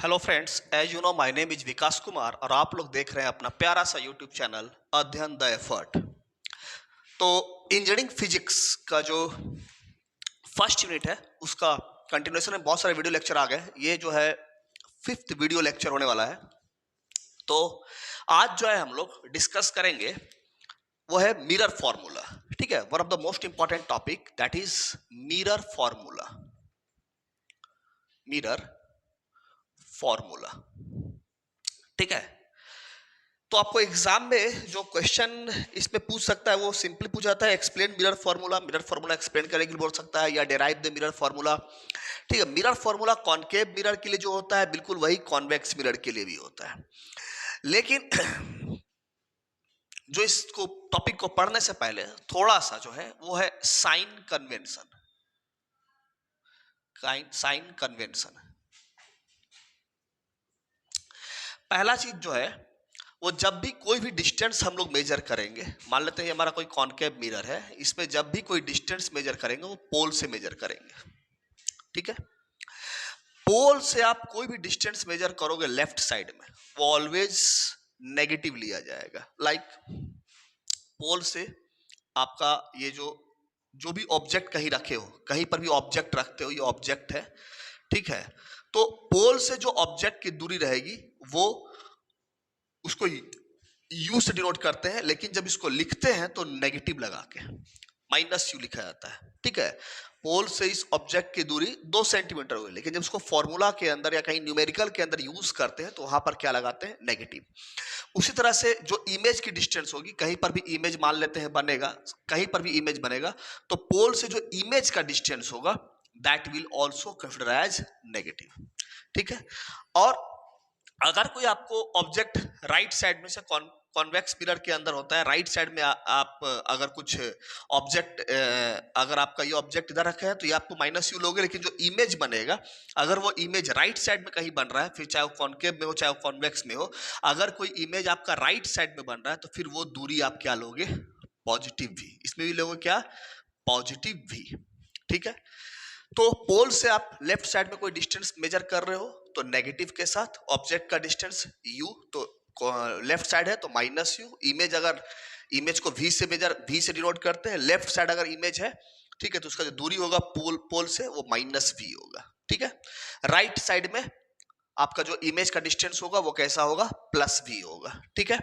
Hello friends, as you know my name is Vikas Kumar और आप लोग देख रहे हैं अपना प्यारा सा YouTube channel Adhyayan the effort. तो इंजीनियरिंग फिजिक्स का जो फर्स्ट यूनिट है उसका कंटिन्यूएशन में बहुत सारे वीडियो लेक्चर आ गए। ये जो है फिफ्थ वीडियो लेक्चर होने वाला है। तो आज जो है हम लोग डिस्कस करेंगे वो है मिरर फॉर्मूला। ठीक है, one of the most important topic that is mirror formula. Mirror formula, ठीक है। तो आपको एग्जाम में जो क्वेश्चन इसमें पूछ सकता है वो सिंपली पूछ जाता है, explain mirror formula. Mirror formula explain करने के लिए बोल सकता है, या डेराइव द मिरर फॉर्मूला। ठीक है, मिरर फॉर्मूला कॉनकेव मिरर के लिए जो होता है बिल्कुल वही कॉन्वेक्स मिरर के लिए भी होता है। लेकिन जो इसको टॉपिक को पढ़ने से पहले थोड़ा सा जो है वो है साइन कन्वेंशन। साइन कन्वेंशन, पहला चीज जो है वो जब भी कोई भी डिस्टेंस हम लोग मेजर करेंगे, मान लेते हैं हमारा कोई कॉनकेव मिरर है, इसमें जब भी कोई डिस्टेंस मेजर करेंगे वो पोल से मेजर करेंगे। ठीक है, पोल से आप कोई भी डिस्टेंस मेजर करोगे लेफ्ट साइड में वो ऑलवेज नेगेटिव लिया जाएगा। लाइक पोल से आपका ये जो भी ऑब्जेक्ट कहीं रखे हो, कहीं पर भी ऑब्जेक्ट रखते हो, ये ऑब्जेक्ट है, ठीक है। तो पोल से जो ऑब्जेक्ट की दूरी रहेगी वो उसको यू से डिनोट करते हैं, लेकिन जब इसको लिखते हैं तो नेगेटिव लगा के माइनस यू लिखा जाता है। ठीक है, पोल से इस ऑब्जेक्ट की दूरी 2 सेंटीमीटर हुई, लेकिन जब इसको फॉर्मूला के अंदर या कहीं न्यूमेरिकल के अंदर यूज करते हैं तो वहां पर क्या लगाते हैं, नेगेटिव। उसी तरह से जो इमेज की डिस्टेंस होगी, कहीं पर भी इमेज मान लेते हैं बनेगा, कहीं पर भी इमेज बनेगा तो पोल से जो इमेज का डिस्टेंस होगा that will also consider as negative. ठीक है, और अगर कोई आपको ऑब्जेक्ट राइट साइड में से कॉन्वेक्स मिरर के अंदर होता है, राइट साइड में आप अगर कुछ ऑब्जेक्ट, अगर आपका ये ऑब्जेक्ट इधर रखा है तो ये आपको माइनस यू लोगे, लेकिन जो इमेज बनेगा अगर वो इमेज राइट साइड में कहीं बन रहा है, फिर चाहे वो कॉन्केव में हो चाहे वो कॉन्वेक्स में हो, अगर कोई इमेज आपका राइट साइड में बन रहा है तो फिर वो दूरी आप क्या लोगे, पॉजिटिव भी। इसमें भी लोगे क्या, पॉजिटिव भी। ठीक है, तो पोल से आप लेफ्ट साइड में कोई डिस्टेंस मेजर कर रहे हो तो नेगेटिव के साथ, ऑब्जेक्ट का डिस्टेंस u तो लेफ्ट साइड है तो माइनस यू। इमेज अगर इमेज को v से मेजर, v से डिनोट करते हैं, लेफ्ट साइड अगर इमेज है, ठीक है, तो उसका जो दूरी होगा पोल से वो माइनस v होगा। ठीक है, राइट साइड में आपका जो इमेज का डिस्टेंस होगा वो कैसा होगा, प्लस v होगा। ठीक है,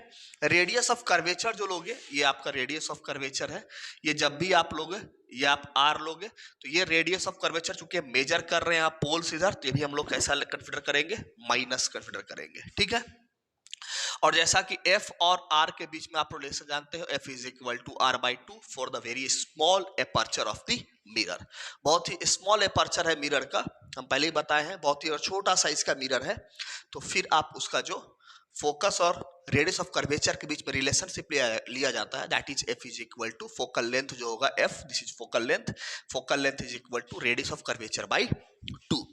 रेडियस ऑफ कर्वेचर जो लोगे, ये आपका रेडियस ऑफ कर्वेचर है, ये जब भी आप लोगे ये आप r लोगे तो ये रेडियस ऑफ कर्वेचर चूंकि मेजर कर रहे हैं आप पोल से इधर, तो ये भी हम लोग कैसा कंसिडर करेंगे, माइनस कंसिडर करेंगे। ठीक है, और जैसा कि f और r के बीच में आप रिलेशन जानते हो, f is equal to r/2 for the very small aperture of the mirror. बहुत ही स्मॉल एपर्चर है मिरर का, हम पहले ही बताए हैं, बहुत ही छोटा साइज का मिरर है। तो फिर आप उसका जो फोकस और रेडियस ऑफ कर्वेचर के बीच में रिलेशनशिप लिया जाता है, that is f is equal to focal length जो होगा f, this is focal length is equal to radius of curvature by 2।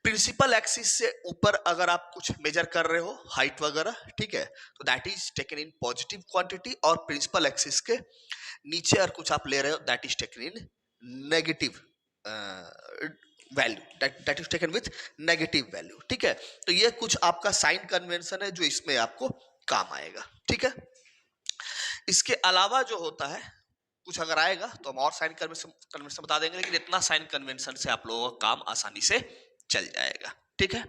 Principal axis से ऊपर अगर आप कुछ मेजर कर रहे हो, हाइट वगैरह, ठीक है, तो that is taken in positive quantity, और प्रिंसिपल एक्सिस के नीचे और कुछ आप ले रहे हो that is taken in negative value, that is taken with negative value. ठीक है, तो ये कुछ आपका साइन कन्वेंशन है जो इसमें आपको काम आएगा। ठीक है, इसके अलावा जो होता है कुछ अगर आएगा तो हम और साइन कन्वेंशन बता देंगे, लेकिन इतना साइन कन्वेंशन से आप लोगों का काम आसानी से चल जाएगा। ठीक है,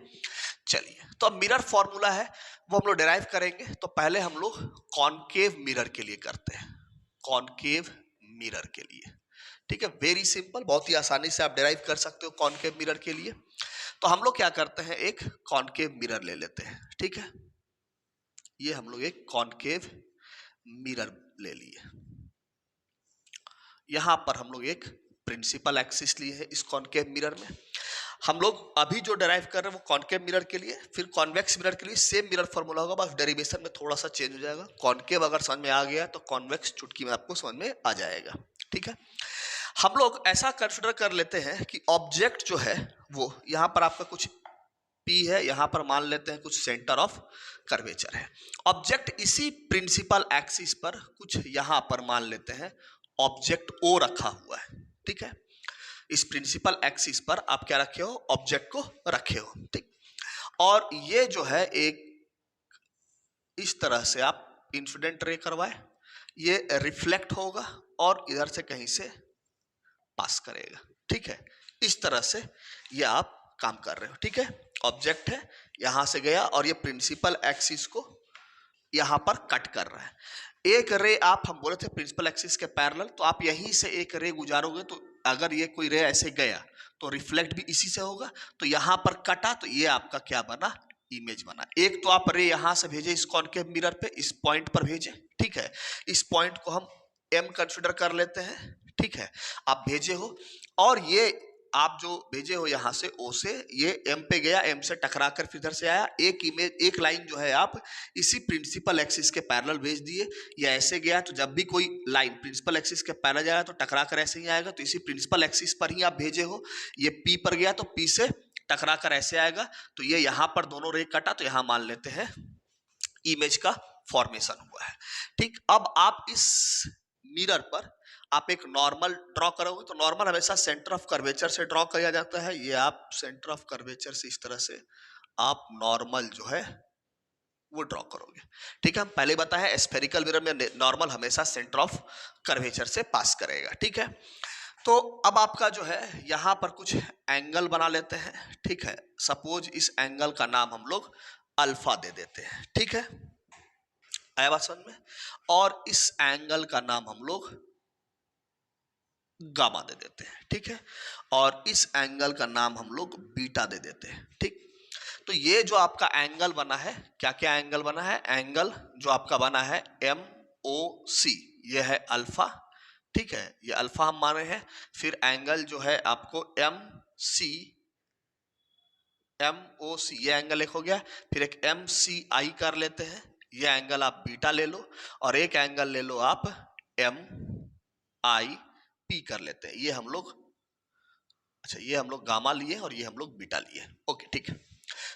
चलिए, तो अब मिरर फॉर्मूला है वो हम लोग डिराइव करेंगे। तो पहले हम लोग कॉनकेव मिरर के लिए करते हैं, कॉनकेव मिरर के लिए। ठीक है, वेरी सिंपल, बहुत ही आसानी से आप डिराइव कर सकते हो कॉनकेव मिरर के लिए। तो हम लोग क्या करते हैं, एक कॉनकेव मिरर ले लेते हैं। ठीक है, ये हम लोग एक कॉनकेव मिरर ले लिए, यहां पर हम लोग एक प्रिंसिपल एक्सिस लिए है इस कॉनकेव मिरर में। हम लोग अभी जो डिराइव कर रहे हैं वो कॉनकेव मिरर के लिए, फिर कॉन्वेक्स मिरर के लिए सेम मिरर फॉर्मूला होगा, बस डेरिवेशन में थोड़ा सा चेंज हो जाएगा। कॉनकेव अगर समझ में आ गया तो कॉन्वेक्स चुटकी में आपको समझ में आ जाएगा। ठीक है, हम लोग ऐसा कंसिडर कर लेते हैं कि ऑब्जेक्ट जो है वो यहाँ पर आपका कुछ P है, यहाँ पर मान लेते हैं कुछ सेंटर ऑफ कर्वेचर है। ऑब्जेक्ट इसी प्रिंसिपल एक्सिस पर कुछ यहाँ पर मान लेते हैं ऑब्जेक्ट O रखा हुआ है। ठीक है, इस प्रिंसिपल एक्सिस पर आप क्या रखे हो, ऑब्जेक्ट को रखे हो। ठीक, और ये जो है एक इस तरह से आप इंसिडेंट रे करवाए, ये रिफ्लेक्ट होगा और इधर से कहीं से पास करेगा, ठीक है। इस तरह से ये आप काम कर रहे हो, ठीक है। ऑब्जेक्ट है, यहां से गया और ये प्रिंसिपल एक्सिस को यहां पर कट कर रहा है। एक रे आप, हम बोले थे प्रिंसिपल एक्सिस के पैरेलल, तो आप यहीं से एक रे गुजारोगे तो अगर ये कोई रे ऐसे गया तो रिफ्लेक्ट भी इसी से होगा, तो यहां पर कटा तो ये आपका क्या बना, इमेज बना। एक तो आप रे यहां से भेजे इस कॉनकेव मिरर पे, इस पॉइंट पर भेजे, ठीक है। इस पॉइंट को हम एम कंसिडर कर लेते हैं, ठीक है। आप भेजे हो और ये आप जो भेजे हो यहां से ओ से, ये एम पे गया, एम से टकरा कर फिर इधर से आया, एक इमेज, एक लाइन जो है आप इसी प्रिंसिपल एक्सिस के पैरेलल भेज दिए। या ऐसे गया तो जब भी कोई लाइन प्रिंसिपल एक्सिस के पैरेलल जाएगा तो टकरा कर ऐसे ही आएगा, तो इसी प्रिंसिपल एक्सिस पर ही आप भेजे हो। ये पी पर गया तो पी से टकरा कर ऐसे आएगा, तो ये यहां पर दोनों रे कटा, तो यहां मान लेते हैं इमेज का फॉर्मेशन हुआ है, ठीक। अब आप इस मिरर पर आप एक नॉर्मल ड्रॉ करोगे, तो नॉर्मल हमेशा सेंटर ऑफ कर्वेचर से ड्रॉ किया जाता है। ये आप सेंटर ऑफ कर्वेचर से इस तरह से आप नॉर्मल जो है वो ड्रॉ करोगे, ठीक है। हम पहले बताया स्फेरिकल मिरर में नॉर्मल हमेशा सेंटर ऑफ कर्वेचर से पास करेगा, ठीक है। तो अब आपका जो है यहां पर कुछ एंगल बना लेते हैं, ठीक है। सपोज इस एंगल का नाम हम लोग अल्फा दे देते हैं, ठीक है, आया बात समझ में। और इस एंगल का नाम हम लोग गामा दे देते हैं, ठीक है। और इस एंगल का नाम हम लोग बीटा दे देते हैं, ठीक। तो ये जो आपका एंगल बना है, क्या क्या एंगल बना है, एंगल जो आपका बना है एम ओ सी, ये है अल्फा, ठीक है, ये अल्फा हम माने हैं। फिर एंगल जो है आपको एम सी, एम ओ सी, ये एंगल एक हो गया। फिर एक एम सी आई कर लेते हैं, ये एंगल आप बीटा ले लो। और एक एंगल ले लो आप एम आई पी कर लेते हैं, ये हम लोग, अच्छा ये हम लोग गामा लिए और ये हम लोग बीटा लिए, ओके, ठीक है।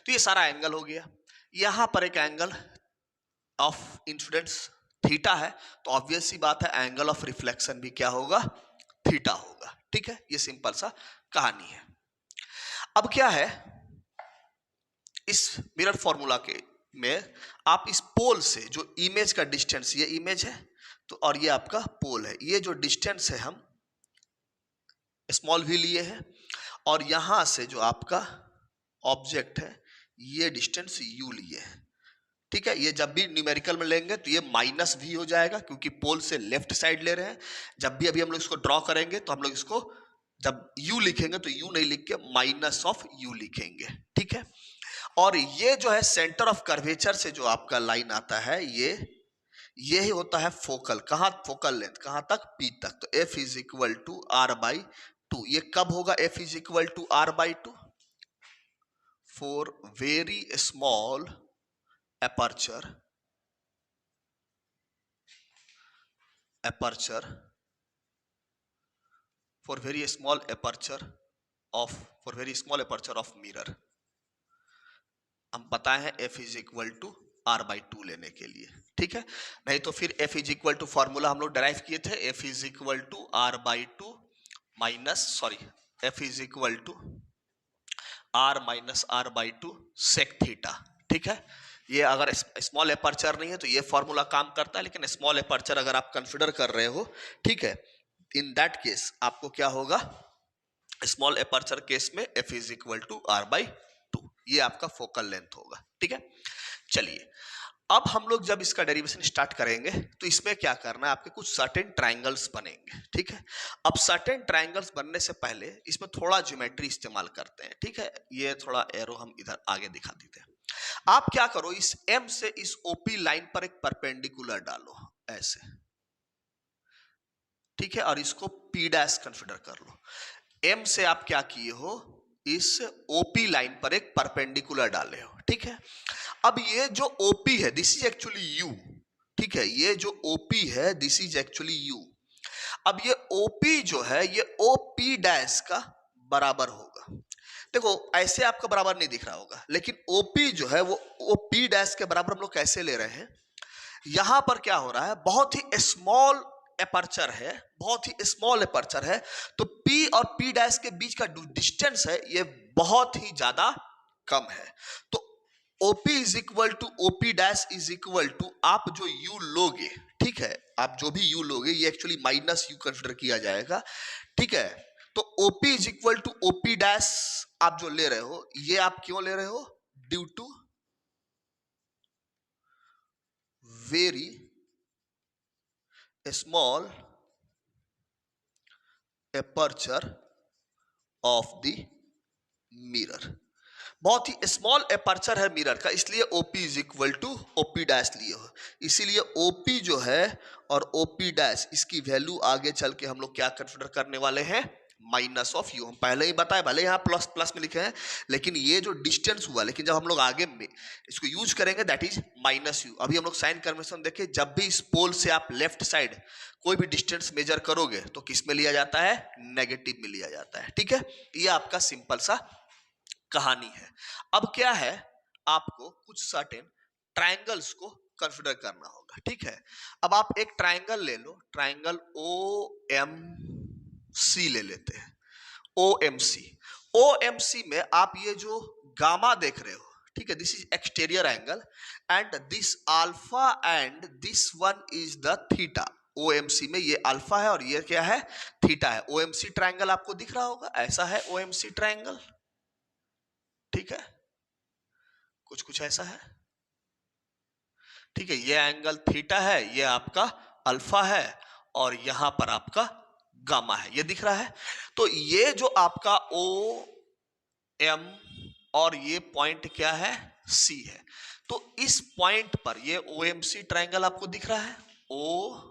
तो ये सारा एंगल हो गया। यहां पर एक एंगल ऑफ इंसिडेंस थीटा है, तो ऑब्वियस सी बात है एंगल ऑफ रिफ्लेक्शन भी क्या होगा, थीटा होगा, ठीक है। ये सिंपल सा कहानी है। अब क्या है, इस मिरर फॉर्मूला के में आप इस पोल से जो इमेज का डिस्टेंस, ये इमेज है तो, और ये आपका पोल है, ये जो डिस्टेंस है हम स्मॉल वी लिए हैं, और यहां से जो आपका ऑब्जेक्ट है ये डिस्टेंस यू लिए है, ठीक है। ये जब भी न्यूमेरिकल में लेंगे तो ये माइनस वी हो जाएगा, क्योंकि पोल से लेफ्ट साइड ले रहे हैं। जब भी अभी हम लोग इसको ड्रॉ करेंगे तो हम लोग इसको जब यू लिखेंगे तो यू नहीं लिख के माइनस ऑफ यू लिखेंगे, ठीक है। और ये जो है सेंटर ऑफ कर्वेचर से जो आपका लाइन आता है, ये ही होता है फोकल, कहां, फोकल लेंथ कहां तक, पी तक। तो F is equal to R by two. ये कब होगा F is equal to R by two, for very small aperture for very small aperture of mirror। हम बताए हैं f is equal to R by two लेने के लिए, ठीक है। नहीं तो फिर f is equal to formula हम लोग डराइव किए थे, f is equal to R by two minus, sorry, f is equal to R minus R by two sec theta, ठीक है। ये अगर स्मॉल एपर्चर नहीं है तो ये फॉर्मूला काम करता है, लेकिन स्मॉल एपर्चर अगर आप कंसिडर कर रहे हो, ठीक है, इन दैट केस आपको क्या होगा, स्मॉल एपर्चर केस में f is equal to R by two, ये आपका फोकल लेंथ होगा, ठीक है। चलिए अब हम लोग जब इसका डेरिवेशन स्टार्ट करेंगे तो इसमें क्या करना है, आपके कुछ सर्टेन ट्रायंगल्स बनेंगे, ठीक है। अब सर्टेन ट्रायंगल्स बनने से पहले इसमें थोड़ा ज्योमेट्री इस्तेमाल करते हैं, ठीक है। ये थोड़ा एरो हम इधर आगे दिखा देते हैं। आप क्या करो, इस M से इस OP लाइन पर एक परपेंडिकुलर डालो ऐसे, ठीक है, और इसको P डैश कंसिडर कर लो। M से आप क्या किए हो, इस OP लाइन पर एक परपेंडिकुलर डाले हो, ठीक है। अब ये जो OP है दिस इज एक्चुअली U, ठीक है, ये जो OP है दिस इज एक्चुअली U। अब ये OP जो है ये OP डैश का बराबर होगा। देखो ऐसे आपका बराबर नहीं दिख रहा होगा, लेकिन OP जो है वो OP डैश के बराबर हम लोग कैसे ले रहे हैं, यहां पर क्या हो रहा है, बहुत ही स्मॉल एपर्चर है, बहुत ही स्मॉल एपर्चर है, तो P और P डैश के बीच का डिस्टेंस है ये बहुत ही ज्यादा कम है। तो OP is equal to OP dash is equal to, आप जो यू लोगे, ठीक है, आप जो भी यू लोगे ये एक्चुअली माइनस यू कंसिडर किया जाएगा, ठीक है। तो OP is equal to OP dash आप जो ले रहे हो, ये आप क्यों ले रहे हो? Due to very small aperture of the mirror, बहुत ही स्मॉल एपर्चर है मिरर का, इसलिए OP is equal to OP dash लिए हो। इसीलिए ओपी जो है और ओपी डैश, इसकी वैल्यू आगे चल के हम लोग क्या कंसिडर करने वाले हैं? Minus of you. हम पहले ही बताए, भले यहाँ प्लस प्लस में लिखे हैं, लेकिन ये जो डिस्टेंस हुआ, लेकिन जब हम लोग आगे में इसको यूज करेंगे दैट इज माइनस यू। अभी हम लोग साइन कन्वेंशन देखे, जब भी इस पोल से आप लेफ्ट साइड कोई भी डिस्टेंस मेजर करोगे तो किस में लिया जाता है? नेगेटिव में लिया जाता है, ठीक है। ये आपका सिंपल सा कहानी है। अब क्या है, आपको कुछ सर्टेन ट्रायंगल्स को कंसिडर करना होगा, ठीक है। अब आप एक ट्रायंगल ले लो, ट्रायंगल ओ एम सी ले लेते हैं, O M C. O M C में आप ये जो गामा देख रहे हो, ठीक है, this is exterior angle and this alpha and this one is the theta. OMC में ये अल्फा है और ये क्या है? थीटा है। ओएमसी ट्रायंगल आपको दिख रहा होगा, ऐसा है ओएमसी ट्रायंगल, ठीक है, कुछ कुछ ऐसा है, ठीक है। ये एंगल थीटा है, ये आपका अल्फा है और यहां पर आपका गामा है, ये दिख रहा है। तो ये जो आपका ओ एम और ये पॉइंट क्या है? सी है। तो इस पॉइंट पर ये ओ एम सी ट्राइंगल आपको दिख रहा है, ओ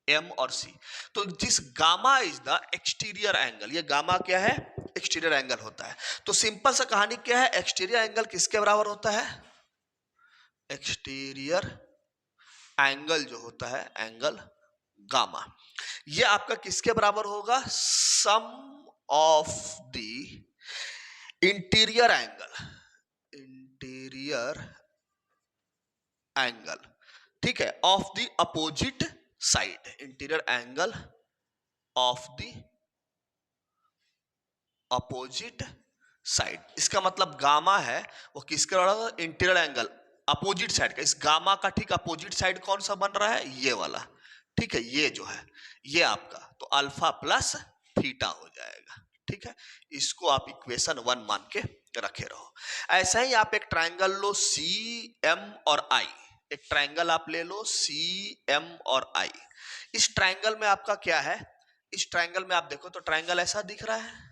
एम और सी। तो जिस gamma is the exterior angle, ये गामा क्या है? एक्सटीरियर एंगल होता है। तो सिंपल सा कहानी क्या है, एक्सटीरियर एंगल किसके बराबर होता है? एक्सटीरियर एंगल जो होता है, एंगल गामा, ये आपका किसके बराबर होगा? Sum of the interior angle, interior angle, ठीक है, of the opposite side, interior angle of the opposite side. इसका मतलब गामा है वो किसके बराबर? इंटीरियर एंगल अपोजिट साइड का। इस गामा का ठीक अपोजिट साइड कौन सा बन रहा है? ये वाला, ठीक है, ये जो है ये आपका, तो अल्फा प्लस थीटा हो जाएगा, ठीक है। इसको आप इक्वेशन 1 मान के रखे रहो। ऐसा ही आप एक ट्रायंगल लो सी एम और आई, एक ट्रायंगल आप ले लो सी एम और आई। इस ट्रायंगल में आपका क्या है? इस ट्रायंगल में आप देखो तो ट्रायंगल ऐसा दिख रहा है,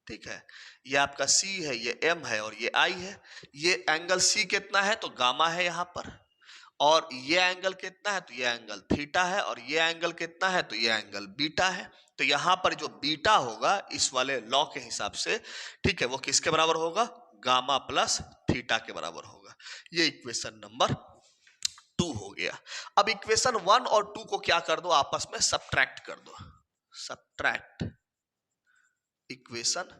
ठीक है, ये आपका C है, ये M है और ये I है। ये एंगल C कितना है? तो गामा है यहाँ पर। और ये एंगल कितना है? तो ये एंगल थीटा है। और ये एंगल कितना है? तो ये एंगल बीटा है। तो यहाँ पर जो बीटा होगा इस वाले लॉ के हिसाब से, ठीक है, वो किसके बराबर होगा? गामा प्लस थीटा के बराबर होगा। ये इक्वेशन नंबर 2 हो गया। अब इक्वेशन 1 और 2 को क्या कर दो? आपस में सब्ट्रैक्ट कर दो। Subtract equation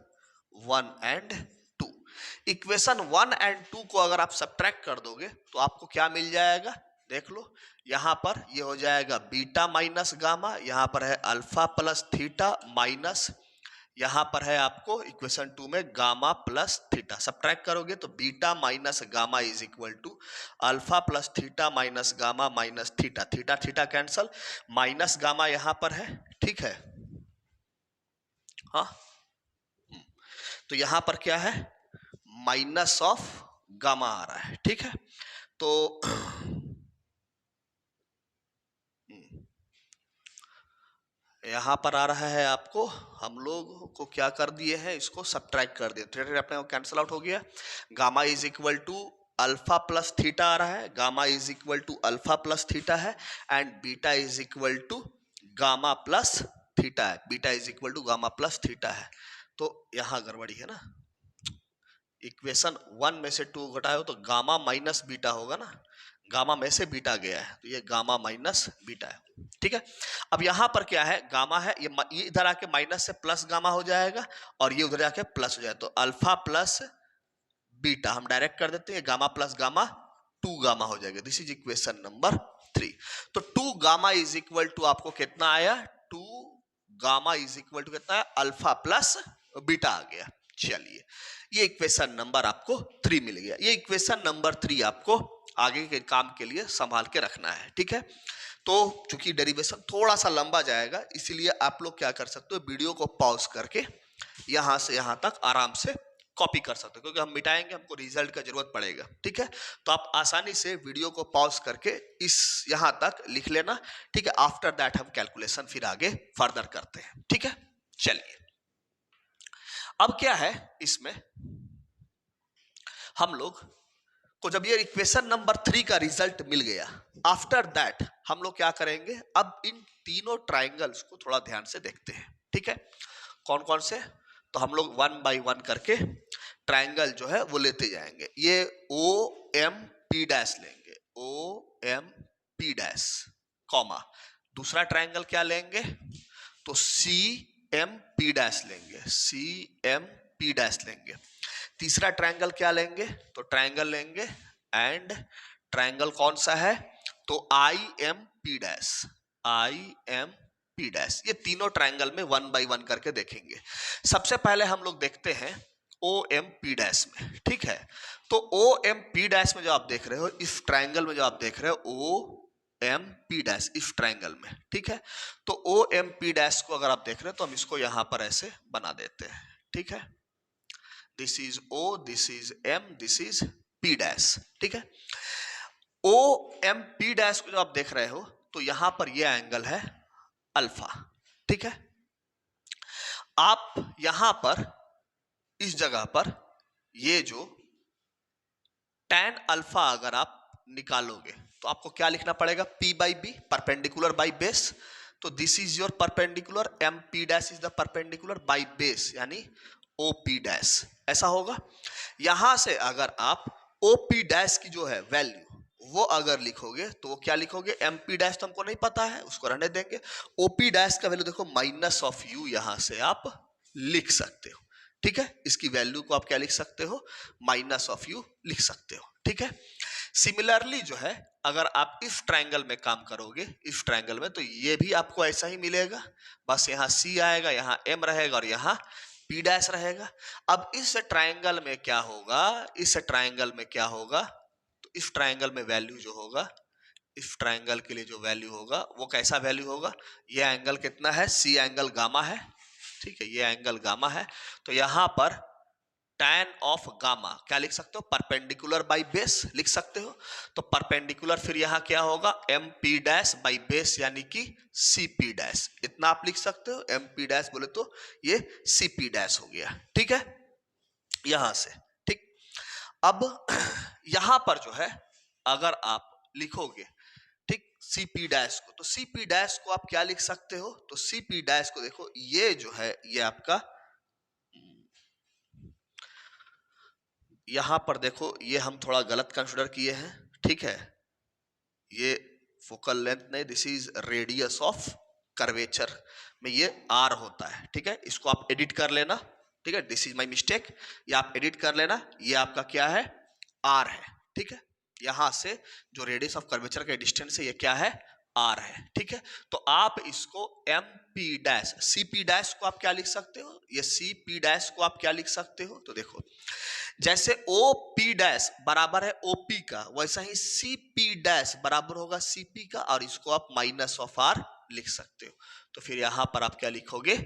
1 and 2। Equation 1 and 2 को अगर आप सब्ट्रैक्ट कर दोगे तो आपको क्या मिल जाएगा? देख लो, यहां पर ये हो जाएगा बीटा माइनस गामा, यहां पर है अल्फा प्लस थीटा माइनस, यहां पर है आपको इक्वेशन 2 में गामा प्लस थीटा। सब्ट्रैक्ट करोगे तो beta minus gamma is equal to alpha plus theta minus gamma minus theta. Theta theta cancel, minus gamma यहां पर है, ठीक है, हाँ। तो यहां पर क्या है? माइनस ऑफ गामा आ रहा है, ठीक है। तो यहां पर आ रहा है आपको, हम लोग को क्या कर दिए हैं, इसको सब्ट्रैक्ट कर दिए, तो अपने कैंसिल आउट हो गया। Gamma is equal to alpha plus theta आ रहा है, gamma is equal to alpha plus theta है, and beta is equal to gamma plus theta है, beta is equal to gamma plus theta है। तो यहां गड़बड़ी है ना, इक्वेशन 1 में से 2 घटाओ तो गामा माइनस बीटा होगा ना, गामा में से बीटा गया है तो ये गामा माइनस बीटा है, ठीक है। अब यहां पर क्या है? गामा है, ये इधर आके माइनस से प्लस गामा हो जाएगा और ये उधर जाके प्लस हो जाएगा, तो अल्फा प्लस बीटा हम डायरेक्ट कर देते हैं, गामा प्लस गामा 2 गामा हो जाएगा। This is equation number 3। तो 2 गामा इज इक्वल टू आपको कितना आया? 2 गामा इज इक्वल टू कितना है? अल्फा प्लस बीटा आ गया। चलिए, ये इक्वेशन नंबर आपको 3 मिल गया। ये इक्वेशन नंबर 3 आपको आगे के काम के लिए संभाल के रखना है, ठीक है। तो चूंकि डेरिवेशन थोड़ा सा लंबा जाएगा, इसीलिए आप लोग क्या कर सकते हो, वीडियो को पॉज करके यहां से यहां तक आराम से कॉपी कर सकते हो, क्योंकि हम मिटाएंगे, हमको रिजल्ट का जरूरत पड़ेगा, ठीक है। तो आप आसानी से वीडियो को पॉज करके इस यहां तक लिख लेना, ठीक है। आफ्टर दैट हम कैलकुलेशन फिर आगे फर्दर करते हैं, ठीक है। चलिए, अब क्या है इसमें, हम लोग को जब ये इक्वेशन नंबर 3 का रिजल्ट मिल गया, आफ्टर दैट हम लोग क्या करेंगे, अब इन तीनों ट्राइंगल्स को थोड़ा ध्यान से देखते हैं, ठीक है। कौन कौन से, तो हम लोग 1 बाय 1 करके ट्राइंगल जो है वो लेते जाएंगे। ये ओ एम पी डैश लेंगे, O M P dash, comma दूसरा ट्राइंगल क्या लेंगे, तो सी एम पी डैश लेंगे, सी एम पी डैश लेंगे। तीसरा ट्राइंगल क्या लेंगे, तो ट्राइंगल लेंगे एंड ट्राइंगल कौन सा है, तो I am P dash, I am P dash. ये तीनों ट्राइंगल में 1 बाय 1 करके देखेंगे। सबसे पहले हम लोग देखते हैं ओ एम पी डैश में, ठीक है। तो ओ एम पी डैश में जो आप देख रहे हो, इस ट्राइंगल में जो आप देख रहे हो ओ एम पी डैश, इस ट्राइंगल में, ठीक है। तो ओ एम पी डैश को अगर आप देख रहे हो तो हम इसको यहां पर ऐसे बना देते हैं, ठीक है। This is O, this is M, this is P dash, ठीक है। ओ एम पी डैश को जो आप देख रहे हो, तो यहां पर ये एंगल है अल्फा, ठीक है। आप यहां पर इस जगह पर ये जो tan अल्फा अगर आप निकालोगे तो आपको क्या लिखना पड़ेगा, P by B, perpendicular by base. तो this is your perpendicular, M P dash is the perpendicular by base, यानी ओ पी डैश, ऐसा होगा। यहां से अगर आप ओ पी डैश की जो है वैल्यू वो अगर लिखोगे तो वो क्या लिखोगे, एम पी डैश तो हमको नहीं पता है, उसको रहने देंगे। ओ पी डैश का वैल्यू देखो माइनस ऑफ यू, यहां से आप लिख सकते हो, ठीक है। इसकी वैल्यू को आप क्या लिख सकते हो, माइनस ऑफ यू लिख सकते हो, ठीक है। सिमिलरली जो है, अगर आप इस ट्रायंगल में काम करोगे, इस ट्रायंगल में, तो ये भी आपको ऐसा ही मिलेगा, बस यहाँ सी आएगा, यहाँ एम रहेगा और यहाँ पी डैश रहेगा। अब इस ट्रायंगल में क्या होगा, इस ट्रायंगल में क्या होगा, तो इस ट्रायंगल में वैल्यू जो होगा, इस ट्रायंगल के लिए जो वैल्यू होगा वो कैसा वैल्यू होगा, ये एंगल कितना है, सी एंगल गामा है, ठीक है, ये एंगल गामा है। तो यहां पर tan ऑफ गामा क्या लिख सकते हो, परपेंडिकुलर बाई बेस लिख सकते हो। तो परपेंडिकुलर फिर यहां क्या होगा, M P dash by base, यानी कि सी पी डैश, इतना आप लिख सकते हो। एम पी डैश बोले तो ये सी पी डैश हो गया, ठीक है, यहां से, ठीक। अब यहां पर जो है अगर आप लिखोगे, ठीक, सी पी डैश को, तो सी पी डैश को आप क्या लिख सकते हो, तो सी पी डैश को देखो, ये जो है ये आपका, यहां पर देखो ये हम थोड़ा गलत कंसीडर किए हैं, ठीक है। ये फोकल लेंथ नहीं, this is radius of curvature में ये आर होता है, ठीक है। इसको आप एडिट कर लेना, ठीक है, दिस इज माय मिस्टेक, ये आप एडिट कर लेना, ये आपका क्या है, आर है, ठीक है। यहां से जो रेडियस ऑफ कर्वेचर का डिस्टेंस है ये क्या है, आर है, ठीक है। तो आप इसको M P dash, C P dash को आप क्या लिख सकते हो, ये सी पी डैश को आप क्या लिख सकते हो, तो देखो जैसे ओ पी डैश बराबर है ओपी का, वैसा ही सी पी डैश बराबर होगा सीपी का, और इसको आप माइनस ऑफ आर लिख सकते हो। तो फिर यहां पर आप क्या लिखोगे,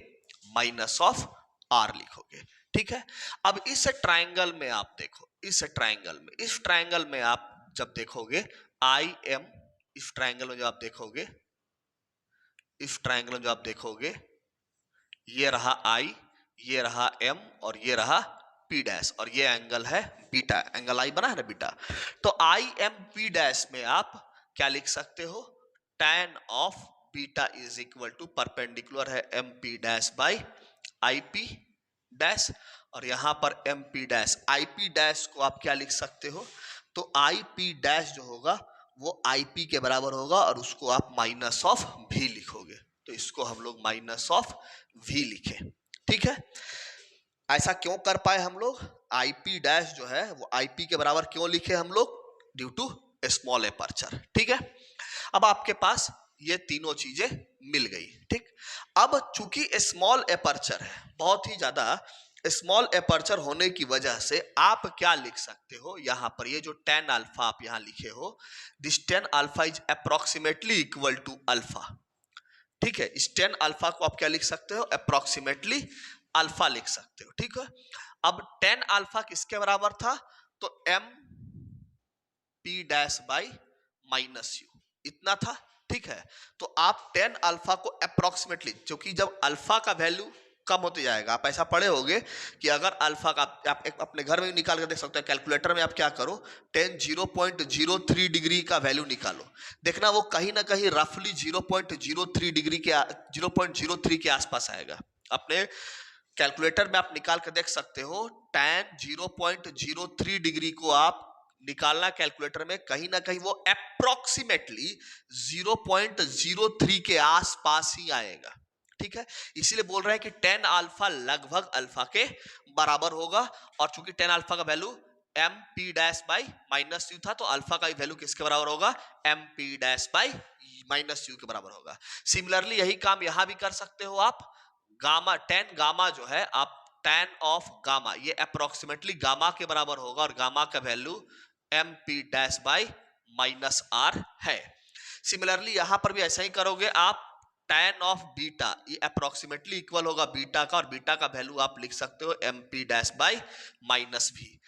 माइनस ऑफ आर लिखोगे, ठीक है। अब इस ट्रायंगल में आप देखो, इस ट्रायंगल में, इस ट्रायंगल में आप जब देखोगे आई एम, इस ट्रायंगल में जो आप देखोगे, इस ट्रायंगल में जो आप देखोगे, ये रहा आई, ये रहा एम और ये रहा पी डैश, और ये एंगल है बीटा, एंगल आई बना है ना बीटा। तो आई एम पी डैश में आप क्या लिख सकते हो, tan of beta is equal to perpendicular है M P dash by I P dash, और यहां पर M P dash, I P dash को आप क्या लिख सकते हो, तो आई पी डैश जो होगा वो आई पी के बराबर होगा, और उसको आप माइनस ऑफ भी लिखोगे। तो इसको हम लोग माइनस ऑफ भी लिखे, ठीक है। ऐसा क्यों कर पाए हम लोग, आईपी डैश जो है वो आईपी के बराबर क्यों लिखे हम लोग, ड्यू टू स्मॉल एपर्चर, ठीक है। अब आपके पास ये तीनों चीजें मिल गई, ठीक। अब चूंकि स्मॉल एपर्चर है, बहुत ही ज्यादा स्मॉल एपर्चर होने की वजह से आप क्या लिख सकते हो, यहां पर ये जो tan अल्फा आप यहां लिखे हो, this tan alpha is approximately equal to alpha. ठीक है, इस tan अल्फा को आप क्या लिख सकते हो, अप्रोक्सीमेटली अल्फा लिख सकते हो। ठीक है, अब tan अल्फा किसके बराबर था, तो m p dash by minus you, इतना था। ठीक है, तो आप tan अल्फा को अप्रोक्सीमेटली, क्योंकि जब अल्फा का वैल्यू कम होते जाएगा, आप ऐसा पढ़े होगे कि अगर अल्फा का आप एक अपने घर में भी निकाल कर देख सकते हैं, कैलकुलेटर में आप क्या करो, 0.03 डिग्री का वैल्यू निकालो, देखना वो कहीं ना कहीं रफली 0.03 डिग्री के 0.03 के आसपास आएगा। अपने कैलकुलेटर में आप निकाल कर देख सकते हो, tan 0.03 डिग्री को आप निकालना कैलकुलेटर में, कहीं ना कहीं वो अप्रोक्सीमेटली 0.03 के आसपास ही आएगा। ठीक है, इसीलिए बोल रहे हैं कि tan अल्फा लगभग अल्फा के बराबर होगा, और चूंकि tan अल्फा का value M P dash by minus U था, तो अल्फा का वैल्यू किसके बराबर होगा, M P dash by minus U के बराबर होगा। सिमिलरली यही काम यहां भी कर सकते हो आप। गामा, tan गामा जो है, आप tan ऑफ गामा, ये अप्रोक्सीमेटली गामा के बराबर होगा, और गामा का value M P dash by minus R है। सिमिलरली यहां पर भी ऐसा ही करोगे आप, tan ऑफ बीटा ये अप्रोक्सीमेटली इक्वल होगा बीटा का, और बीटा का वैल्यू आप लिख सकते हो M P dash by minus V.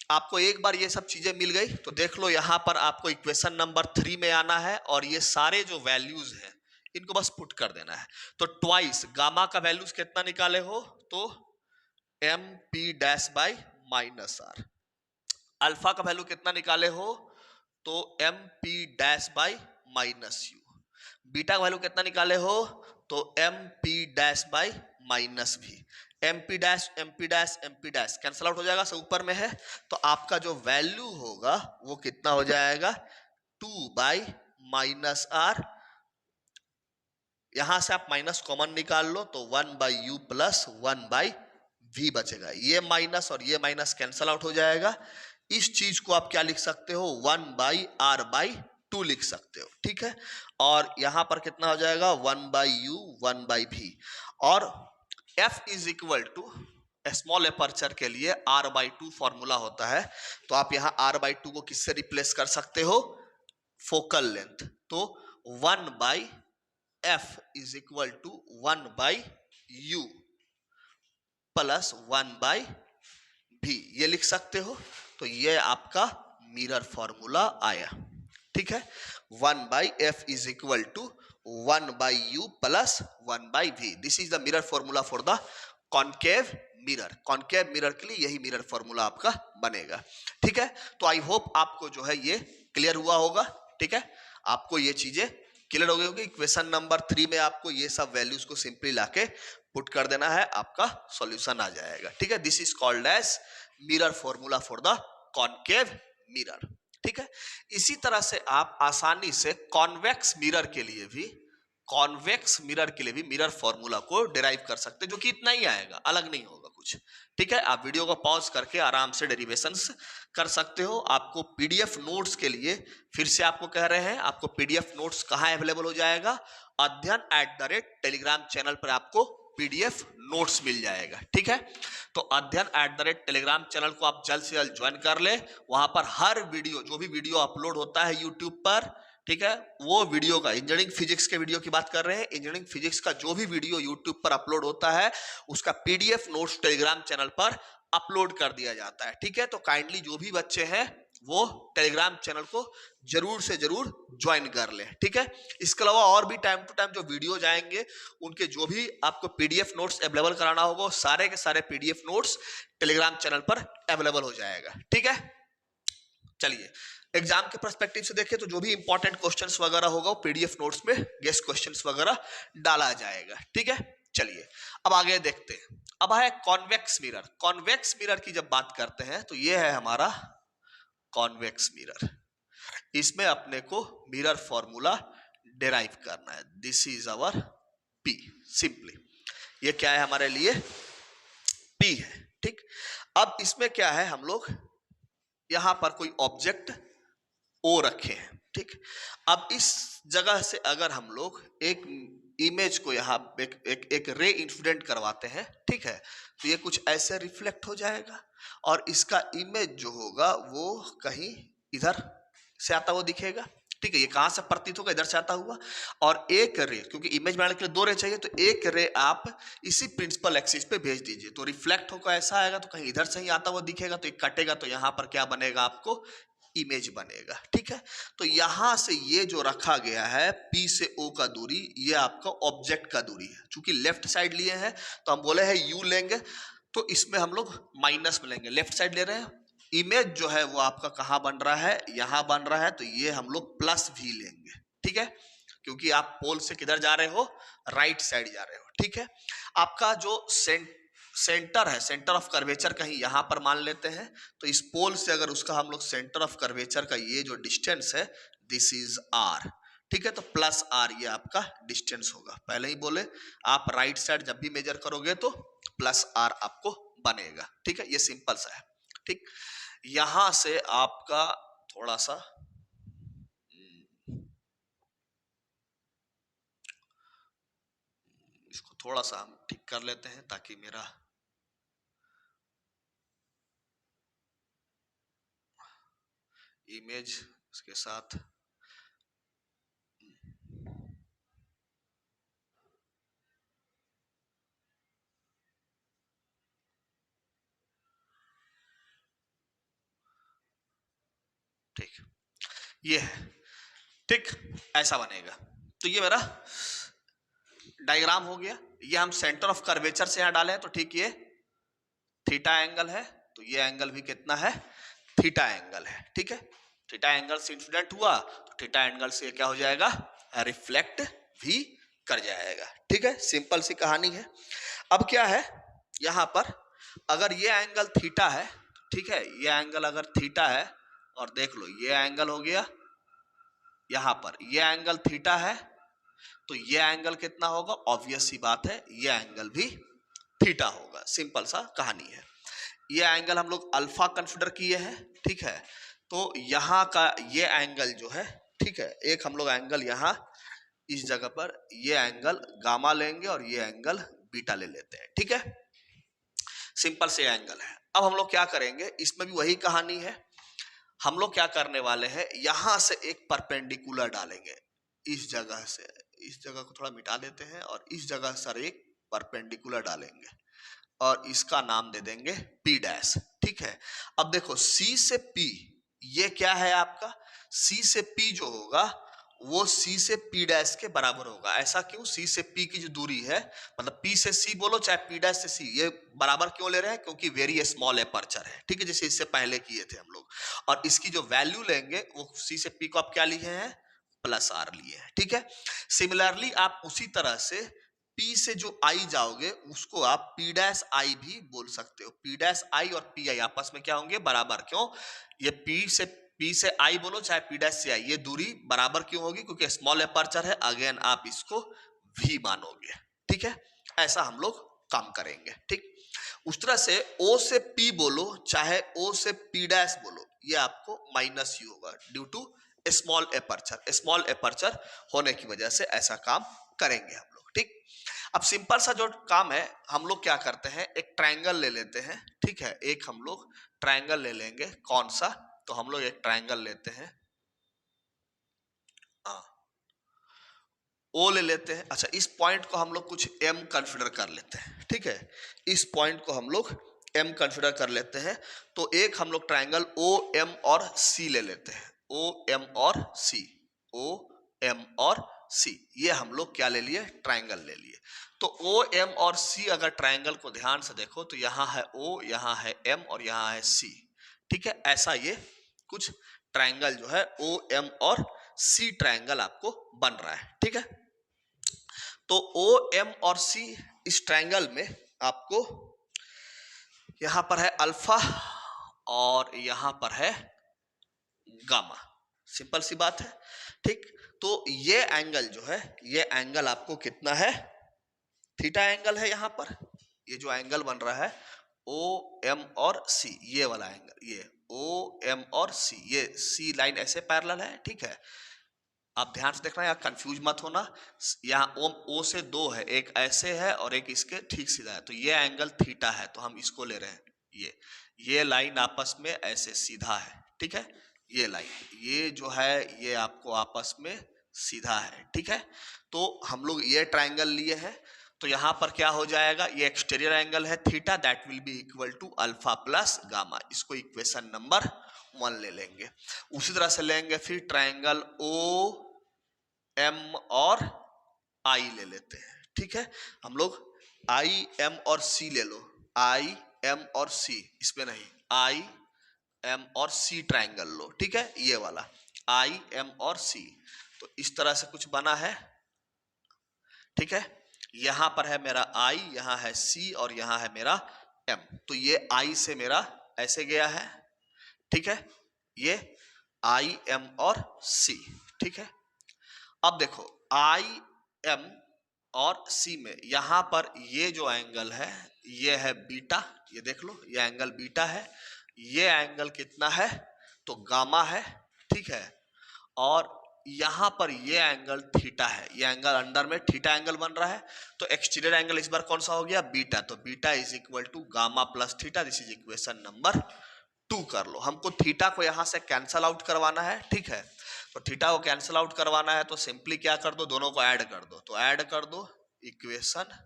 आपको एक बार ये सब चीजें मिल गई तो देख लो, यहां पर आपको इक्वेशन नंबर 3 में आना है, और ये सारे जो वैल्यूज हैं इनको बस पुट कर देना है। तो ट्वाइस गामा का वैल्यूज कितना निकाले हो, तो M P dash by minus R. Alpha का वैल्यू कितना निकाले हो, तो M P dash by minus U. Beta का वैल्यू कितना निकाले हो, तो M P dash by minus B. M P dash M P dash M P dash cancel out हो जाएगा, सब ऊपर में है, तो आपका जो वैल्यू होगा वो कितना हो जाएगा, 2 बाई माइनस आर। यहां से आप माइनस कॉमन निकाल लो, तो 1 by U plus 1 by V बचेगा। ये माइनस और ये माइनस कैंसल आउट हो जाएगा। इस चीज को आप क्या लिख सकते हो, 1 बाई आर बाई 2 लिख सकते हो। ठीक है, और यहां पर कितना हो जाएगा, 1 बाई यू 1 बाई वी। और F is equal to, small aperture के लिए R बाई 2 फॉर्मूला होता है, तो आप यहां R बाई 2 को किससे रिप्लेस कर सकते हो, फोकल लेंथ। तो 1 by F is equal to 1 by U plus 1 by V, ये लिख सकते हो। तो ये आपका मिरर फॉर्मूला आया। ठीक है, 1 by F is equal to 1 by U plus 1 by V. This is the mirror formula for the concave mirror. Concave mirror के लिए यही मिरर फॉर्मूला आपका बनेगा। ठीक है, तो आई होप आपको जो है ये क्लियर हुआ होगा। ठीक है, आपको ये चीजें क्लियर हो गई होगी। इक्वेशन नंबर 3 में आपको ये सब वैल्यूज को सिंपली लाके पुट कर देना है, आपका सॉल्यूशन आ जाएगा। ठीक है, this is called as mirror formula for the concave mirror. ठीक है, इसी तरह से आप आसानी से कॉन्वेक्स मिरर के लिए भी मिरर फॉर्मूला को डिराइव कर सकते हैं, जो कि इतना ही आएगा, अलग नहीं होगा कुछ। ठीक है, आप वीडियो को पॉज करके आराम से डेरिवेशंस कर सकते हो। आपको पीडीएफ नोट्स के लिए फिर से आपको कह रहे हैं, आपको पीडीएफ नोट्स कहां अवेलेबल हो जाएगा, अध्ययन@टेलीग्राम चैनल पर आपको पीडीएफ नोट्स मिल जाएगा। ठीक है, तो अध्ययन@टेलीग्राम चैनल को आप जल्द से जल्द ज्वाइन कर ले। वहां पर हर वीडियो, जो भी वीडियो अपलोड होता है यूट्यूब पर, ठीक है, वो वीडियो का, इंजीनियरिंग फिजिक्स के वीडियो की बात कर रहे हैं, इंजीनियरिंग फिजिक्स का जो भी वीडियो यूट्यूब पर अपलोड होता है उसका पीडीएफ नोट्स टेलीग्राम चैनल पर अपलोड कर दिया जाता है। ठीक है, तो काइंडली जो भी बच्चे हैं वो टेलीग्राम चैनल को जरूर से जरूर ज्वाइन कर लें। ठीक है, इसके अलावा और भी टाइम टू टाइम जो वीडियो जाएंगे उनके जो भी आपको पीडीएफ नोट्स अवेलेबल कराना होगा, सारे के सारे पीडीएफ नोट्स टेलीग्राम चैनल पर अवेलेबल हो जाएगा। ठीक है, चलिए एग्जाम के पर्सपेक्टिव से देखें तो जो भी इंपॉर्टेंट क्वेश्चंस वगैरह होगा वो पीडीएफ नोट्स में गेस्ट क्वेश्चंस वगैरह डाला जाएगा। ठीक है, चलिए अब आगे देखते हैं। अब है कॉन्वेक्स मिरर। कॉन्वेक्स मिरर की जब बात करते हैं तो ये है हमारा कॉन्वेक्स मिरर। इसमें अपने को मिरर फॉर्मूला डिराइव करना है। This is our P. Simply ये क्या है हमारे लिए, पी है। ठीक, अब इसमें क्या है, हम लोग यहां पर कोई ऑब्जेक्ट ओ रखे हैं। ठीक, अब इस जगह से अगर हम लोग एक इमेज को यहाँ एक रे इंसिडेंट करवाते हैं, ठीक है, तो ये कुछ ऐसे रिफ्लेक्ट हो जाएगा और इसका इमेज जो होगा वो कहीं इधर से आता हुआ दिखेगा, ठीक है। ये कहां से प्रतीत होगा? इधर से आता हुआ। और एक रे, क्योंकि इमेज बनाने के लिए 2 रे चाहिए, तो एक रे आप इसी प्रिंसिपल एक्सिस पे भेज दीजिए, तो रिफ्लेक्ट होकर ऐसा आएगा, तो कहीं इधर से ही आता हुआ दिखेगा, तो एक कटेगा, तो यहां पर क्या बनेगा? आपको इमेज बनेगा, ठीक है। तो यहां से ये जो रखा गया है P से O का दूरी, ये आपका ऑब्जेक्ट का दूरी है। चूंकि लेफ्ट साइड लिए हैं तो हम बोले हैं U लेंगे, तो इसमें हम लोग माइनस में लेंगे, लेफ्ट साइड ले रहे हैं। इमेज जो है वो आपका कहां बन रहा है? यहां बन रहा है, तो ये हम लोग प्लस V लेंगे, ठीक है, क्योंकि आप पोल से किधर जा रहे हो? राइट साइड जा रहे हो, ठीक है। आपका जो सेंटर है, सेंटर ऑफ कर्वेचर कहीं यहां पर मान लेते हैं, तो इस पोल से अगर उसका हम लोग सेंटर ऑफ कर्वेचर का ये जो डिस्टेंस है, दिस इज R, ठीक है, तो प्लस R ये आपका डिस्टेंस होगा। पहले ही बोले आप राइट साइड जब भी मेजर करोगे तो प्लस R आपको बनेगा, ठीक है, ये सिंपल सा है, ठीक। यहां से आपका थोड़ा सा इसको थोड़ा सा हम ठीक कर लेते हैं ताकि मेरा इमेज उसके साथ ठीक, ये है, ठीक, ऐसा बनेगा। तो ये मेरा डायग्राम हो गया। ये हम सेंटर ऑफ कर्वेचर से यहां डाले हैं, तो ठीक, ये थीटा एंगल है, तो ये एंगल भी कितना है? थीटा एंगल है, ठीक है। थीटा एंगल से इंसिडेंट हुआ तो थीटा एंगल से क्या हो जाएगा? रिफ्लेक्ट भी कर जाएगा, ठीक है, सिंपल सी कहानी है। अब क्या है यहां पर, अगर ये एंगल थीटा है, ठीक है, ये एंगल अगर थीटा है, और देख लो ये एंगल हो गया, यहां पर ये एंगल थीटा है, तो ये एंगल कितना होगा? ऑब्वियस सी बात है, ये एंगल भी थीटा होगा, सिंपल सा कहानी है। ये एंगल हम लोग अल्फा कंसिडर किए हैं, ठीक है, तो यहां का ये एंगल जो है, ठीक है, एक हम लोग एंगल यहां इस जगह पर ये एंगल गामा लेंगे और ये एंगल बीटा ले लेते हैं, ठीक है, सिंपल से एंगल है। अब हम लोग क्या करेंगे, इसमें भी वही कहानी है। हम लोग क्या करने वाले हैं, यहां से एक परपेंडिकुलर डालेंगे, इस जगह से, इस जगह को थोड़ा मिटा देते हैं और इस जगह सर एक परपेंडिकुलर डालेंगे और इसका नाम दे देंगे P डैश, ठीक है। अब देखो C से P, ये क्या है आपका? C से P जो होगा वो C से P डैश के बराबर होगा। ऐसा क्यों? C से P की जो दूरी है, मतलब P से C बोलो चाहे P डैश से C, ये बराबर क्यों ले रहे हैं? क्योंकि वेरी स्मॉल एपर्चर है, ठीक है, जैसे इससे पहले किए थे हम लोग। और इसकी जो वैल्यू लेंगे वो C से P को आप क्या लिए हैं? प्लस R लिए हैं, ठीक है। सिमिलरली आप उसी तरह से P से जो I जाओगे उसको आप P डैश I भी बोल सकते हो। P डैश I और P I आपस में क्या होंगे? बराबर। क्यों? ये P से I बोलो चाहे P डैश से I, ये दूरी बराबर क्यों होगी? क्योंकि स्मॉल एपर्चर है। अगेन आप इसको V मानोगे, ठीक है। ऐसा हम लोग काम करेंगे, ठीक। उस तरह से O से P बोलो चाहे O से P डैश बोलो, ये आपको माइनस U होगा due to small aperture. Small aperture होने की वजह से ऐसा काम करेंगे हम लोग, ठीक। अब सिंपल सा जो काम है, हम लोग क्या करते हैं, एक ट्रायंगल ले लेते हैं, ठीक है, एक हम लोग ट्रायंगल ले लेंगे। कौन सा? तो हम लोग एक ट्रायंगल लेते हैं, ओ ले लेते हैं। अच्छा, इस पॉइंट को हम लोग कुछ एम कंसिडर कर लेते हैं, ठीक है, इस पॉइंट को हम लोग एम कंसिडर कर लेते हैं। तो एक हम लोग ट्रायंगल ओ एम और सी ले लेते हैं, ओ एम और सी, ओ एम और सी, ये हम लोग क्या ले लिए? ट्रायंगल ले लिए। तो ओ एम और सी अगर ट्रायंगल को ध्यान से देखो तो यहां है ओ, यहां है एम और यहां है सी, ठीक है। ऐसा ये कुछ ट्रायंगल जो है ओ एम और सी ट्रायंगल आपको बन रहा है, ठीक है। तो ओ एम और सी इस ट्रायंगल में आपको यहां पर है अल्फा और यहां पर है गामा, सिंपल सी बात है, ठीक। तो ये एंगल जो है, ये एंगल आपको कितना है? थीटा एंगल है। यहां पर ये जो एंगल बन रहा है ओ एम और सी, ये वाला एंगल, ये ओ एम और सी, ये सी लाइन ऐसे पैरेलल है, ठीक है। आप ध्यान से देखना, यहाँ कंफ्यूज मत होना। यहाँ ओ से दो है, एक ऐसे है और एक इसके ठीक सीधा है, तो ये एंगल थीटा है, तो हम इसको ले रहे हैं। ये लाइन आपस में ऐसे सीधा है, ठीक है। ये लाइन, ये जो है ये आपको आपस में सीधा है, ठीक है। तो हम लोग ये ट्राइंगल लिए हैं, तो यहाँ पर क्या हो जाएगा, ये एक्सटीरियर एंगल है theta, that will be equal to alpha plus gamma. इसको इक्वेशन नंबर 1 ले लेंगे। उसी तरह से लेंगे फिर ट्राइंगल ओ एम और आई ले लेते हैं, ठीक है। हम लोग आई एम और सी ले लो, आई एम और सी, इसमें नहीं, आई एम और सी ट्राइंगल लो, ठीक है, ये वाला आई एम और सी। तो इस तरह से कुछ बना है, ठीक है। यहां पर है मेरा आई, यहां है सी और यहां है मेरा एम। तो ये आई से मेरा ऐसे गया है, ठीक है, ये आई एम और सी, ठीक है। अब देखो आई एम और सी में यहां पर ये जो एंगल है ये है बीटा, ये देख लो, ये एंगल बीटा है। ये एंगल कितना है, तो गामा है, ठीक है। और यहां पर ये एंगल थीटा है, ये एंगल अंडर में थीटा एंगल बन रहा है। तो एक्सटीरियर एंगल इस बार कौन सा हो गया, बीटा। तो beta is equal to gamma plus theta, this is equation number 2 कर लो। हमको थीटा को यहां से कैंसल आउट करवाना है, ठीक है। तो थीटा को कैंसल आउट करवाना है तो सिंपली क्या कर दो, दोनों को ऐड कर दो। तो ऐड कर दो इक्वेशन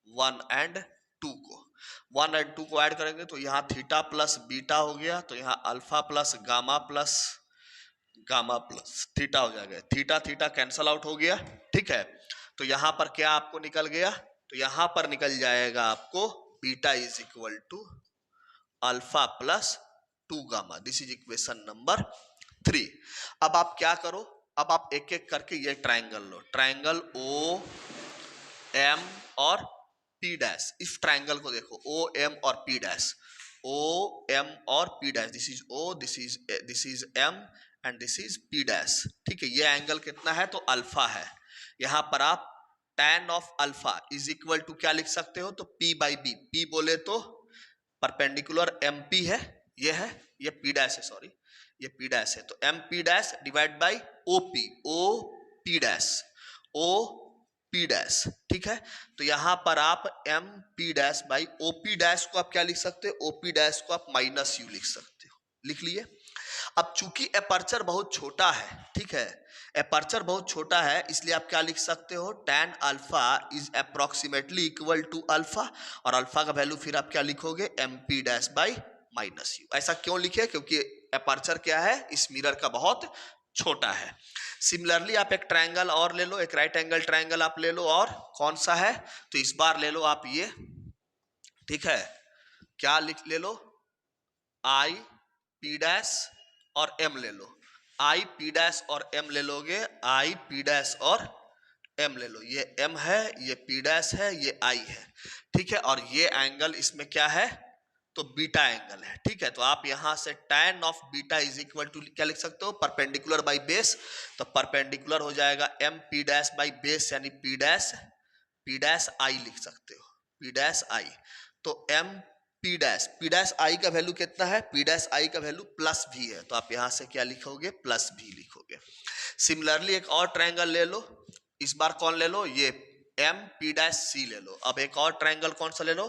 1 एंड 2 को। 1 एंड 2 को ऐड करेंगे तो यहाँ थीटा प्लस बीटा हो गया, तो यहाँ alpha plus gamma plus theta हो जाएगा। थीटा थीटा कैंसल आउट हो गया, ठीक है। तो यहाँ पर क्या आपको निकल गया, तो यहाँ पर निकल जाएगा आपको beta is equal to alpha plus 2 gamma, this is equation number 3। अब आप क्या करो, अब आप एक एक करके ये ट्राइंगल लो, ट्राइंगल ओ एम और पी डैश। इस ट्राइंगल को देखो, ओ एम और पी डैश, ओ एम और P dash, this is O, this is M and this is P dash, ठीक है। ये एंगल कितना है, तो अल्फा है। यहां पर आप tan of alpha is equal to क्या लिख सकते हो, तो p बाई बी। p बोले तो परपेंडिकुलर MP है, ये है, ये p डैश है, सॉरी, ये p डैश है। तो MP dash divide by OP, OP dash, OP dash, ठीक है। तो यहां पर आप MP dash by OP dash को आप क्या लिख सकते हो, OP डैश को आप माइनस यू लिख सकते हो, लिख लिए। अब चूंकि एपर्चर बहुत छोटा है, ठीक है, एपर्चर बहुत छोटा है, इसलिए आप क्या लिख सकते हो, tan alpha is approximately equal to alpha, और अल्फा का वैल्यू फिर आप क्या लिखोगे, MP dash by minus U. ऐसा क्यों लिखे, क्योंकि एपर्चर क्या है, इस मिरर का बहुत छोटा है। सिमिलरली आप एक ट्रायंगल और ले लो, एक राइट एंगल ट्रायंगल आप ले लो, और कौन सा है, तो इस बार ले लो आप ये, ठीक है, क्या लिख ले लो, आई पी डैश और एम ले लो, आई पी डैश और एम ले लोगे, आई पी डैश और एम ले लो। ये एम है, ये पी डैश है, ये आई है, ठीक है। और ये एंगल इसमें क्या है, तो बीटा एंगल है, ठीक है। तो आप यहां से tan of beta is equal to क्या लिख सकते हो, परपेंडिकुलर बाई बेस। तो परपेंडिकुलर हो जाएगा M P dash by base, यानी पी डैश आई लिख सकते हो, पी डैश आई। तो एम पी डैश आई का वैल्यू कितना है, पी डैश आई का वैल्यू प्लस भी है, तो आप यहां से क्या लिखोगे, प्लस भी लिखोगे। सिमिलरली एक और ट्रायंगल ले लो, इस बार कौन ले लो, ये एम पी डैश सी ले लो। अब एक और ट्रायंगल कौन सा ले लो,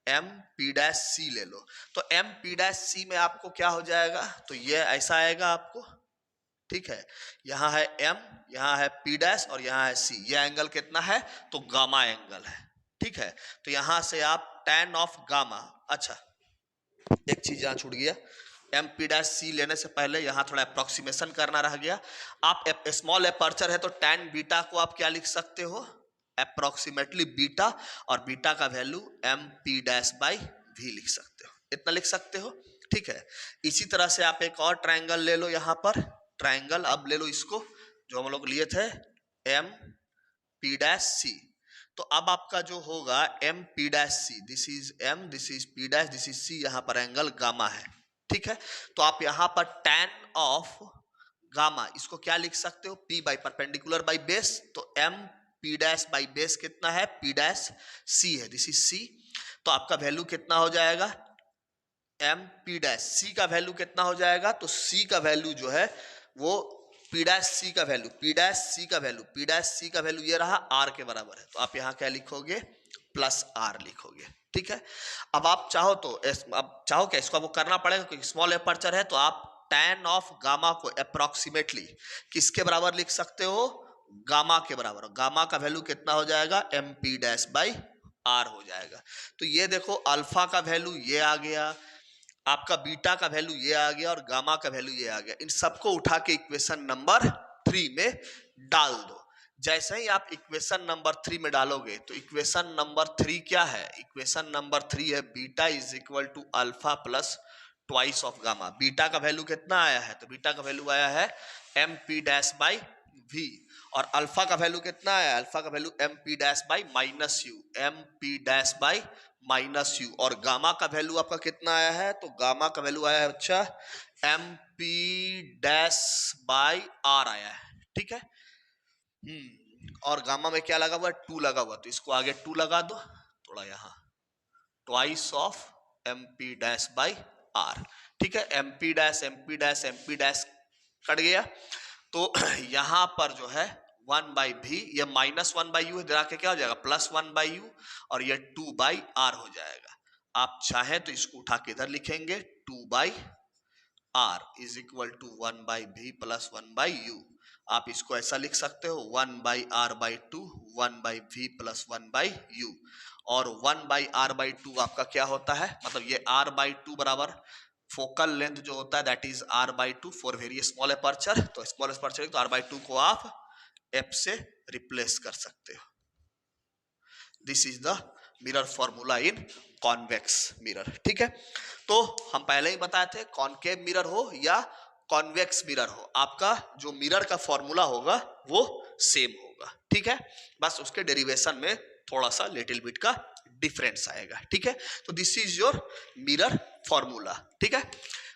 एम पी डैश सी ले लो। तो एम पी डैश सी में आपको क्या हो जाएगा, तो ये ऐसा आएगा आपको, ठीक है। यहां है एम, यहां है पी डैश और यहां है सी। ये एंगल कितना है, तो गामा एंगल है, ठीक है। तो यहां से आप tan ऑफ गामा, अच्छा एक चीज यहां छूट गया, एम पी डैश सी लेने से पहले यहां थोड़ा अप्रोक्सीमेशन करना रह गया। आप स्मॉल एपर्चर है तो tan बीटा को आप क्या लिख सकते हो, अप्रोक्सीमेटली बीटा, और बीटा का value M P dash by V लिख सकते हो, इतना लिख सकते हो, ठीक है। इसी तरह से आप एक और ट्रायंगल ले लो, यहां पर ट्रायंगल अब ले लो इसको जो हम लोग लिए थे, एम पी डैश सी। तो अब आपका जो होगा M P dash C, this is M, this is P dash, this is C, यहां पर एंगल गामा है, ठीक है। तो आप यहां पर tan ऑफ गामा इसको क्या लिख सकते हो, P by perpendicular by base. तो M P dash by base कितना है, P डैश सी है, दिस इज सी। तो आपका वैल्यू कितना हो जाएगा, एम पी डैश सी का वैल्यू कितना हो जाएगा, तो सी का वैल्यू जो है वो पी डैश सी का वैल्यू, पी डैश सी का वैल्यू, पी डैश सी का वैल्यू ये रहा आर के बराबर है, तो आप यहाँ क्या लिखोगे, प्लस आर लिखोगे, ठीक है। अब आप चाहो तो अब चाहो क्या इसको आपको करना पड़ेगा क्योंकि स्मॉल एपर्चर है, तो आप tan ऑफ गामा को अप्रोक्सीमेटली किसके बराबर लिख सकते हो, गामा के बराबर। गामा का वैल्यू कितना हो जाएगा, M P dash by R हो जाएगा। तो ये देखो अल्फा का वैल्यू ये आ गया, आपका बीटा का वैल्यू ये आ गया और गामा का वैल्यू ये आ गया। इन सबको उठा के इक्वेशन नंबर 3 में डाल दो। जैसे ही आप इक्वेशन नंबर 3 में डालोगे तो इक्वेशन नंबर 3 क्या है, इक्वेशन नंबर 3 है beta is equal to alpha plus twice of gamma. Beta का वैल्यू कितना आया है, तो बीटा का वैल्यू आया है M P dash by V, और अल्फा का वैल्यू कितना आया, अल्फा का value M P dash by minus U, M P dash by minus U. और गामा का वैल्यू आपका कितना आया है, तो गामा का वैल्यू आया है अच्छा M P dash by R आया है, ठीक है। और गामा में क्या लगा हुआ है, 2 लगा हुआ, तो इसको आगे 2 लगा दो थोड़ा यहाँ, twice of M P dash by R, ठीक है। M P dash M P dash M P dash cut गया, तो यहां पर जो है 1 बाई भी, ये माइनस 1 बाई यू है, के क्या हो जाएगा प्लस 1 बाई यू, और ये 2 बाई आर हो जाएगा। आप चाहें तो इसको उठा के इधर लिखेंगे 2 by R is equal to 1 by V plus 1 by U. आप इसको ऐसा लिख सकते हो 1 by R by 2, 1 by V plus 1 by U. और 1 बाई आर बाई 2 आपका क्या होता है, मतलब ये आर बाई 2 बराबर फोकल लेंथ जो होता है that is R by 2 for very small aperture. तो स्मॉल एपर्चर तो आर बाई 2 को आप एफ से रिप्लेस कर सकते हो। This is the mirror formula in convex mirror, ठीक है। तो हम पहले ही बताए थे कॉनकेव मिरर हो या कॉन्वेक्स मिरर हो, आपका जो मिरर का फॉर्मूला होगा वो सेम होगा, ठीक है। बस उसके डेरिवेशन में थोड़ा सा लिटिल बिट का डिफरेंस आएगा, ठीक है। तो this is your mirror formula, ठीक है।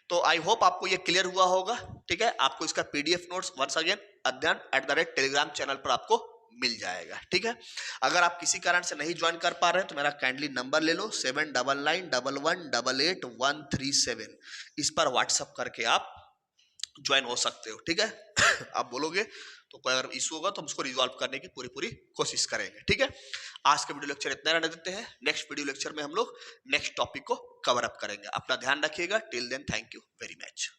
तो आई होप आपको ये क्लियर हुआ होगा, ठीक है। आपको इसका पीडीएफ नोट्स वंस अगेन अध्ययन @टेलीग्राम चैनल पर आपको मिल जाएगा, ठीक है। अगर आप किसी कारण से नहीं ज्वाइन कर पा रहे हैं तो मेरा काइंडली नंबर ले लो 7991118837, इस पर व्हाट्सअप करके आप ज्वाइन हो सकते हो, ठीक है। आप बोलोगे तो कोई अगर इशू होगा तो हम उसको रिजॉल्व करने की पूरी कोशिश करेंगे, ठीक है। आज का वीडियो लेक्चर इतना रहने देते हैं, नेक्स्ट वीडियो लेक्चर में हम लोग नेक्स्ट टॉपिक को कवर अप करेंगे। अपना ध्यान रखिएगा, till then thank you very much.